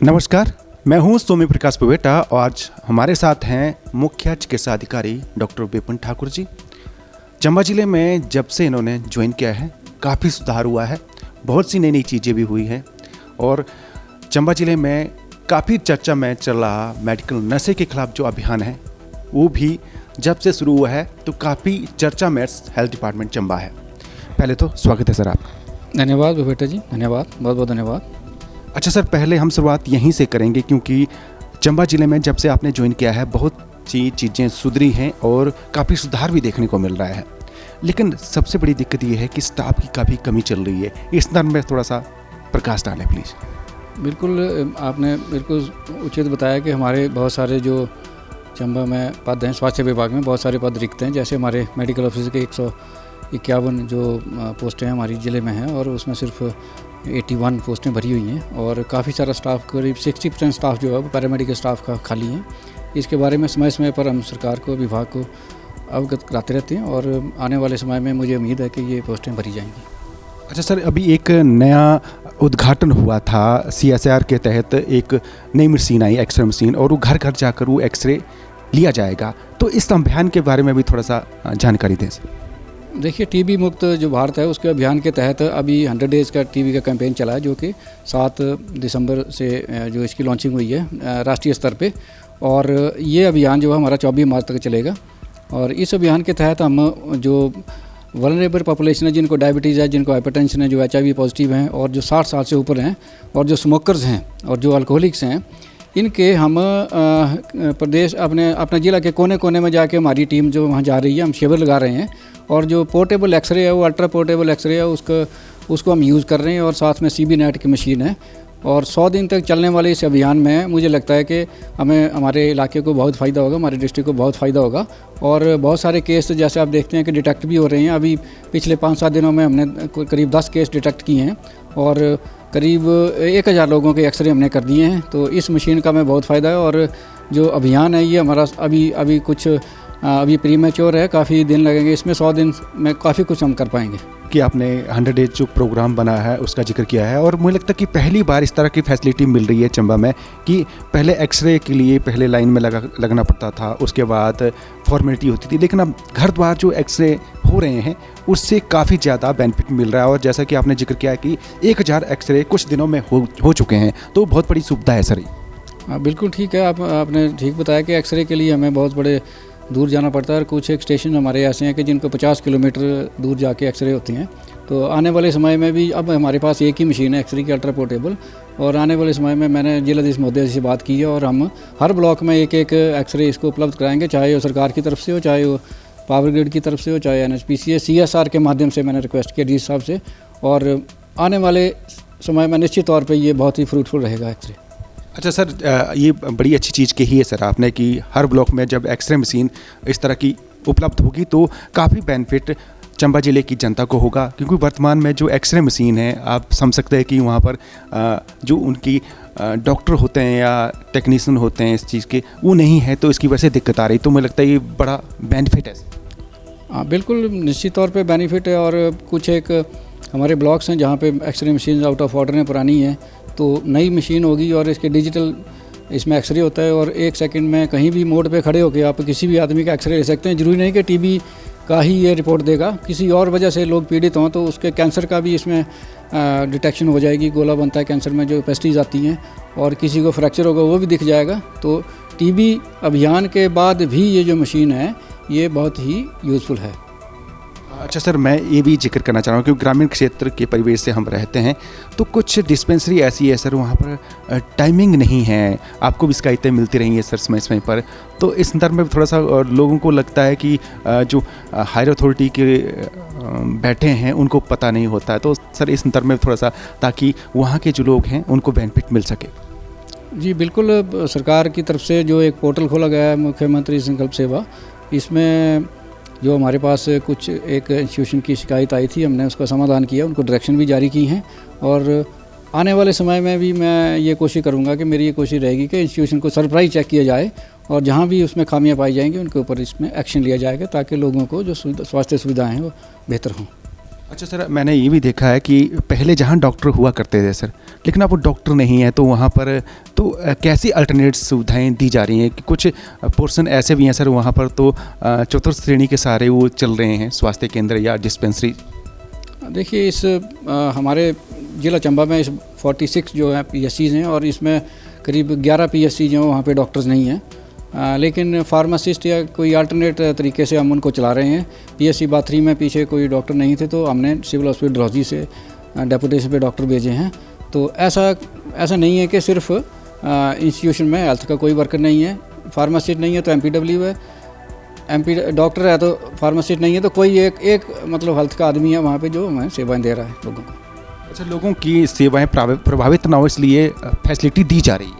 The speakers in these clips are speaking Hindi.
नमस्कार, मैं हूं सोमी प्रकाश पवेटा और आज हमारे साथ हैं मुख्य चिकित्सा अधिकारी डॉक्टर विपिन ठाकुर जी। चंबा जिले में जब से इन्होंने ज्वाइन किया है काफ़ी सुधार हुआ है, बहुत सी नई नई चीज़ें भी हुई हैं और चंबा जिले में काफ़ी चर्चा में चल रहा मेडिकल नशे के खिलाफ जो अभियान है वो भी जब से शुरू हुआ है तो काफ़ी चर्चा में हेल्थ डिपार्टमेंट चंबा है। पहले तो स्वागत है सर आपका। धन्यवाद पवेटा जी, धन्यवाद, बहुत बहुत धन्यवाद। अच्छा सर, पहले हम शुरुआत यहीं से करेंगे क्योंकि चंबा ज़िले में जब से आपने ज्वाइन किया है बहुत सी चीज़ें सुधरी हैं और काफ़ी सुधार भी देखने को मिल रहा है, लेकिन सबसे बड़ी दिक्कत ये है कि स्टाफ की काफ़ी कमी चल रही है। इस संदर्भ में थोड़ा सा प्रकाश डालें प्लीज़। बिल्कुल, आपने बिल्कुल उचित बताया कि हमारे बहुत सारे जो चंबा में पद हैं, स्वास्थ्य विभाग में बहुत सारे पद रिक्त हैं। जैसे हमारे मेडिकल ऑफिसर के 151 जो पोस्टें हैं हमारी ज़िले में हैं और उसमें सिर्फ 81 पोस्टें भरी हुई हैं और काफ़ी सारा स्टाफ, करीब 60% स्टाफ जो है वो पैरामेडिकल स्टाफ का खाली है। इसके बारे में समय समय पर हम सरकार को, विभाग को अवगत कराते रहते हैं और आने वाले समय में मुझे उम्मीद है कि ये पोस्टें भरी जाएंगी। अच्छा सर, अभी एक नया उद्घाटन हुआ था CSR के तहत, एक नई मशीन आई, एक्सरे मशीन, और वो घर घर जाकर वो एक्सरे लिया जाएगा, तो इस अभियान के बारे में भी थोड़ा सा जानकारी दें सर। देखिए, टीबी मुक्त जो भारत है उसके अभियान के तहत अभी 100 डेज़ का टीबी का कैंपेन चला है, जो कि 7 दिसंबर से जो इसकी लॉन्चिंग हुई है राष्ट्रीय स्तर पे, और ये अभियान जो है हमारा 24 मार्च तक चलेगा। और इस अभियान के तहत हम जो वल्नरेबल पॉपुलेशन है, जिनको डायबिटीज़ है, जिनको हाइपरटेंशन है, जो HIV पॉजिटिव हैं और जो 60 साल से ऊपर हैं और जो स्मोकर्स हैं और जो अल्कोहलिक्स हैं, इनके हम प्रदेश अपने ज़िला के कोने कोने में जाके हमारी टीम जो वहाँ जा रही है, हम शिविर लगा रहे हैं और जो पोर्टेबल एक्सरे है, वो अल्ट्रा पोर्टेबल एक्सरे है, उसको हम यूज़ कर रहे हैं और साथ में CB नेट की मशीन है। और 100 दिन तक चलने वाले इस अभियान में मुझे लगता है कि हमारे इलाके को बहुत फ़ायदा होगा, हमारे डिस्ट्रिक्ट को बहुत फ़ायदा होगा और बहुत सारे केस जैसे आप देखते हैं कि डिटेक्ट भी हो रहे हैं। अभी पिछले 5-7 दिनों में हमने करीब 10 केस डिटेक्ट किए हैं और करीब 1000 लोगों के एक्सरे हमने कर दिए हैं। तो इस मशीन का हमें बहुत फ़ायदा है और जो अभियान है ये हमारा अभी प्रीमेच्योर है, काफ़ी दिन लगेंगे इसमें, 100 दिन में काफ़ी कुछ हम कर पाएंगे। कि आपने 100 डेज जो प्रोग्राम बना है उसका जिक्र किया है और मुझे लगता है कि पहली बार इस तरह की फैसिलिटी मिल रही है चंबा में कि पहले एक्सरे के लिए पहले लाइन में लगना पड़ता था, उसके बाद फॉर्मेलिटी होती थी, लेकिन अब घर द्वार जो एक्सरे हो रहे हैं उससे काफ़ी ज़्यादा बेनिफिट मिल रहा है। और जैसा कि आपने जिक्र किया कि 1000 एक्सरे कुछ दिनों में हो चुके हैं, तो बहुत बड़ी सुविधा है सर। बिल्कुल ठीक है, आपने ठीक बताया कि एक्सरे के लिए हमें बहुत बड़े दूर जाना पड़ता है और कुछ एक स्टेशन हमारे ऐसे हैं कि जिनको 50 किलोमीटर दूर जाके एक्सरे होती हैं। तो आने वाले समय में भी अब हमारे पास एक ही मशीन है एक्सरे की, अल्ट्रा पोर्टेबल, और आने वाले समय में मैंने जिलाधीश महोदय से बात की है और हम हर ब्लॉक में एक एक्सरे इसको उपलब्ध कराएंगे, चाहे वो सरकार की तरफ से हो, चाहे वो पावर ग्रिड की तरफ से हो, चाहे NHPC CSR के माध्यम से मैंने रिक्वेस्ट किया DC साहब से, और आने वाले समय में निश्चित तौर पर ये बहुत ही फ्रूटफुल रहेगा एक्सरे। अच्छा सर, ये बड़ी अच्छी चीज़ कही है सर आपने कि हर ब्लॉक में जब एक्सरे मशीन इस तरह की उपलब्ध होगी तो काफ़ी बेनिफिट चंबा ज़िले की जनता को होगा, क्योंकि वर्तमान में जो एक्सरे मशीन है आप समझ सकते हैं कि वहाँ पर जो उनकी डॉक्टर होते हैं या टेक्नीशियन होते हैं इस चीज़ के, वो नहीं है, तो इसकी वजह से दिक्कत आ रही। तो मुझे लगता है ये बड़ा बेनिफिट है। हाँ बिल्कुल, निश्चित तौर पर बेनिफिट है। और कुछ एक हमारे ब्लॉक्स हैं जहाँ पे X ray machine out of order हैं, पुरानी हैं, तो नई मशीन होगी और इसके डिजिटल इसमें एक्सरे होता है और 1 सेकंड में कहीं भी मोड पे खड़े होकर आप किसी भी आदमी का एक्सरे ले सकते हैं। जरूरी नहीं कि टीबी का ही ये रिपोर्ट देगा, किसी और वजह से लोग पीड़ित हों तो उसके कैंसर का भी इसमें डिटेक्शन हो जाएगी। गोला बनता है कैंसर में, जो पेस्टीज आती हैं, और किसी को फ्रैक्चर होगा वो भी दिख जाएगा। तो टीबी अभियान के बाद भी ये जो मशीन है ये बहुत ही यूज़फुल है। अच्छा सर, मैं ये भी जिक्र करना चाह रहा हूँ कि ग्रामीण क्षेत्र के परिवेश से हम रहते हैं, तो कुछ डिस्पेंसरी ऐसी है सर वहाँ पर टाइमिंग नहीं है, आपको भी शिकायतें मिलती रही हैं सर समय समय पर। तो इस संदर्भ में थोड़ा सा लोगों को लगता है कि जो हायर अथॉरिटी के बैठे हैं उनको पता नहीं होता है, तो सर इस संदर्भ में थोड़ा सा, ताकि वहाँ के जो लोग हैं उनको बेनिफिट मिल सके। जी बिल्कुल, सरकार की तरफ से जो एक पोर्टल खोला गया है मुख्यमंत्री संकल्प सेवा, इसमें जो हमारे पास कुछ एक इंस्टीट्यूशन की शिकायत आई थी, हमने उसका समाधान किया, उनको डायरेक्शन भी जारी की हैं और आने वाले समय में भी मैं ये कोशिश करूँगा कि मेरी ये कोशिश रहेगी कि इंस्टीट्यूशन को सरप्राइज चेक किया जाए और जहाँ भी उसमें खामियां पाई जाएंगी उनके ऊपर इसमें एक्शन लिया जाएगा, ताकि लोगों को जो स्वास्थ्य सुविधाएँ हैं वो बेहतर हों। अच्छा सर, मैंने ये भी देखा है कि पहले जहाँ डॉक्टर हुआ करते थे सर, लेकिन अब वो डॉक्टर नहीं है, तो वहाँ पर तो कैसी अल्टरनेट सुविधाएं दी जा रही हैं कि कुछ पोर्शन ऐसे भी हैं सर वहाँ पर, तो चतुर्थ श्रेणी के सारे वो चल रहे हैं स्वास्थ्य केंद्र या डिस्पेंसरी। देखिए इस हमारे ज़िला चंबा में इस 46 जो है PSCs हैं और इसमें करीब 11 PSC जो हैं वहाँ पे डॉक्टर्स नहीं हैं, लेकिन फार्मासिस्ट या कोई अल्टरनेट तरीके से हम उनको चला रहे हैं। PSC बाथरी में पीछे कोई डॉक्टर नहीं थे तो हमने सिविल हॉस्पिटल ड्रॉजी से डेपुटेशन पे डॉक्टर भेजे हैं। तो ऐसा नहीं है कि सिर्फ इंस्टीट्यूशन में हेल्थ का कोई वर्कर नहीं है, फार्मासिस्ट नहीं है तो MPW है, डॉक्टर है तो फार्मासिस्ट नहीं है, तो कोई एक मतलब हेल्थ का आदमी है वहाँ पे जो हमें सेवाएं दे रहा है लोगों को। अच्छा, लोगों की सेवाएं प्रभावित ना हो इसलिए फैसिलिटी दी जा रही है।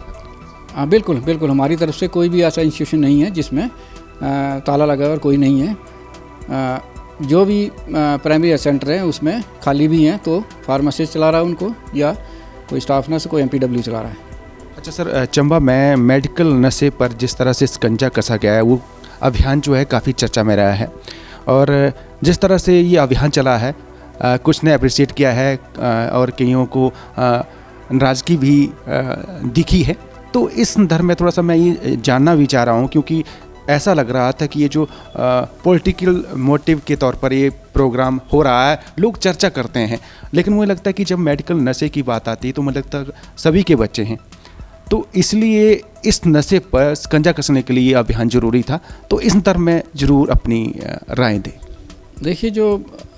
हाँ बिल्कुल बिल्कुल, हमारी तरफ से कोई भी ऐसा इंस्टीट्यूशन नहीं है जिसमें ताला लगा और कोई नहीं है। जो भी प्राइमरी हेल्थ सेंटर है उसमें खाली भी हैं तो फार्मासिस्ट चला रहा है उनको, या कोई स्टाफ नर्स, कोई MPW चला रहा है। अच्छा सर, चंबा में मेडिकल नशे पर जिस तरह से शिकंजा कसा गया है, वो अभियान जो है काफ़ी चर्चा में रहा है, और जिस तरह से ये अभियान चला है कुछ ने अप्रिशिएट किया है और कईयों को नाराज़गी भी दिखी है। तो इस संदर्भ में थोड़ा सा मैं ये जानना भी चाह रहा हूँ, क्योंकि ऐसा लग रहा था कि ये जो पॉलिटिकल मोटिव के तौर पर ये प्रोग्राम हो रहा है, लोग चर्चा करते हैं, लेकिन मुझे लगता है कि जब मेडिकल नशे की बात आती है तो मुझे लगता है सभी के बच्चे हैं, तो इसलिए इस नशे पर शिकंजा कसने के लिए ये अभियान ज़रूरी था। तो इस संदर्भ में ज़रूर अपनी राय दें। देखिए जो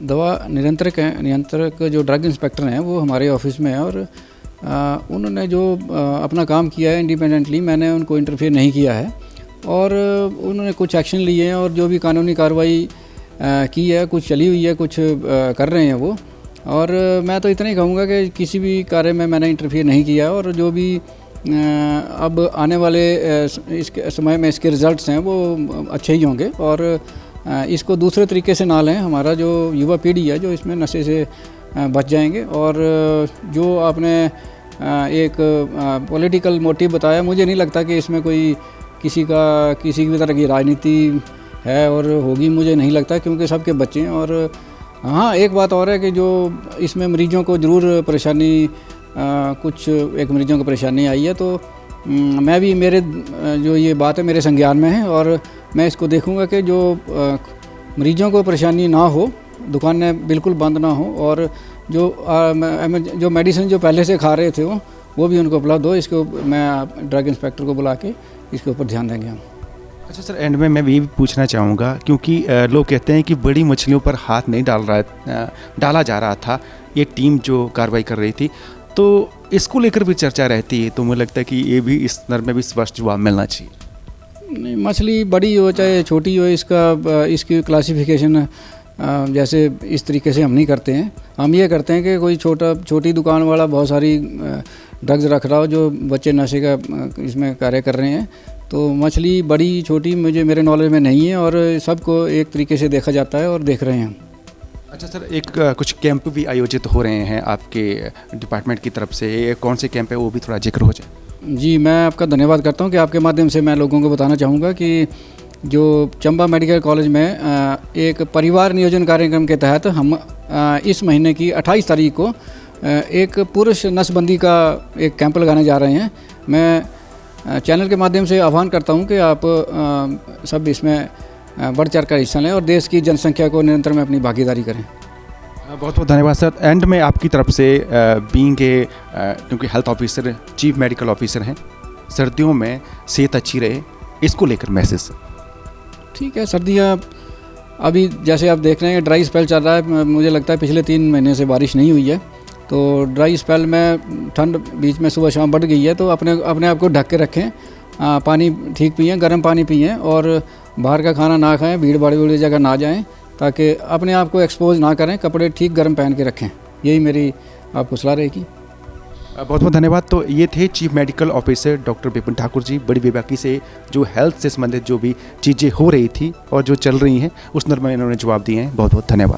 दवा नियंत्रक जो ड्रग इंस्पेक्टर हैं वो हमारे ऑफिस में है, और उन्होंने जो अपना काम किया है इंडिपेंडेंटली, मैंने उनको इंटरफेयर नहीं किया है, और उन्होंने कुछ एक्शन लिए हैं और जो भी कानूनी कार्रवाई की है, कुछ चली हुई है, कुछ कर रहे हैं वो। और मैं तो इतना ही कहूँगा कि किसी भी कार्य में मैंने इंटरफेयर नहीं किया, और जो भी अब आने वाले इसके समय में इसके रिज़ल्ट्स हैं वो अच्छे ही होंगे, और इसको दूसरे तरीके से ना लें। हमारा जो युवा पीढ़ी है जो इसमें नशे से बच जाएंगे। और जो आपने एक पॉलिटिकल मोटिव बताया, मुझे नहीं लगता कि इसमें कोई किसी भी तरह की राजनीति है और होगी, मुझे नहीं लगता, क्योंकि सबके बच्चे हैं। और हाँ, एक बात और है कि जो इसमें मरीजों को ज़रूर परेशानी कुछ एक मरीजों को परेशानी आई है, तो मैं भी मेरे जो ये बात है मेरे संज्ञान में है, और मैं इसको देखूंगा कि जो मरीजों को परेशानी ना हो, दुकानें बिल्कुल बंद ना हो, और जो मेडिसिन जो पहले से खा रहे थे वो भी उनको उपलब्ध हो। इसको मैं ड्रग इंस्पेक्टर को बुला के इसके ऊपर ध्यान देंगे हम। अच्छा सर, एंड में मैं ये भी पूछना चाहूँगा, क्योंकि लोग कहते हैं कि बड़ी मछलियों पर हाथ नहीं डाला जा रहा था, ये टीम जो कार्रवाई कर रही थी, तो इसको लेकर भी चर्चा रहती है, तो मुझे लगता है कि ये भी इस संदर्भ में भी स्पष्ट जवाब मिलना चाहिए। नहीं, मछली बड़ी हो चाहे छोटी हो, इसकी क्लासिफिकेशन जैसे इस तरीके से हम नहीं करते हैं। हम ये करते हैं कि कोई छोटी दुकान वाला बहुत सारी ड्रग्स रख रहा हो जो बच्चे नशे का इसमें कार्य कर रहे हैं, तो मछली बड़ी छोटी मेरे नॉलेज में नहीं है, और सबको एक तरीके से देखा जाता है और देख रहे हैं हम। अच्छा सर, एक कुछ कैंप भी आयोजित हो रहे हैं आपके डिपार्टमेंट की तरफ से, कौन से कैंप है वो भी थोड़ा जिक्र हो जाए। जी, मैं आपका धन्यवाद करता हूं कि आपके माध्यम से मैं लोगों को बताना चाहूँगा कि जो चंबा मेडिकल कॉलेज में एक परिवार नियोजन कार्यक्रम के तहत हम इस महीने की 28 तारीख को एक पुरुष नसबंदी का एक कैंप लगाने जा रहे हैं। मैं चैनल के माध्यम से आह्वान करता हूं कि आप सब इसमें बढ़ चढ़ कर हिस्सा लें और देश की जनसंख्या को नियंत्रण में अपनी भागीदारी करें। बहुत बहुत धन्यवाद सर। एंड में आपकी तरफ से बीइंग ए क्योंकि health officer, chief medical officer हैं, सर्दियों में सेहत अच्छी रहे, इसको लेकर मैसेज। ठीक है, सर्दियाँ अभी जैसे आप देख रहे हैं ड्राई स्पेल चल रहा है, मुझे लगता है पिछले 3 महीने से बारिश नहीं हुई है, तो ड्राई स्पेल में ठंड बीच में सुबह शाम बढ़ गई है, तो अपने आप को ढक के रखें, पानी ठीक पिएं, गर्म पानी पिएं, और बाहर का खाना ना खाएं, भीड़ भाड़ वाली जगह ना जाएं, ताकि अपने आप को एक्सपोज ना करें, कपड़े ठीक गर्म पहन के रखें। यही मेरी आपको सलाह रहेगी। बहुत बहुत धन्यवाद। तो ये थे chief medical officer doctor Vipin Thakur ji. बड़ी बेबाकी से जो हेल्थ से संबंधित जो भी चीज़ें हो रही थी और जो चल रही हैं उस संदर्भ में इन्होंने जवाब दिए हैं। बहुत बहुत धन्यवाद।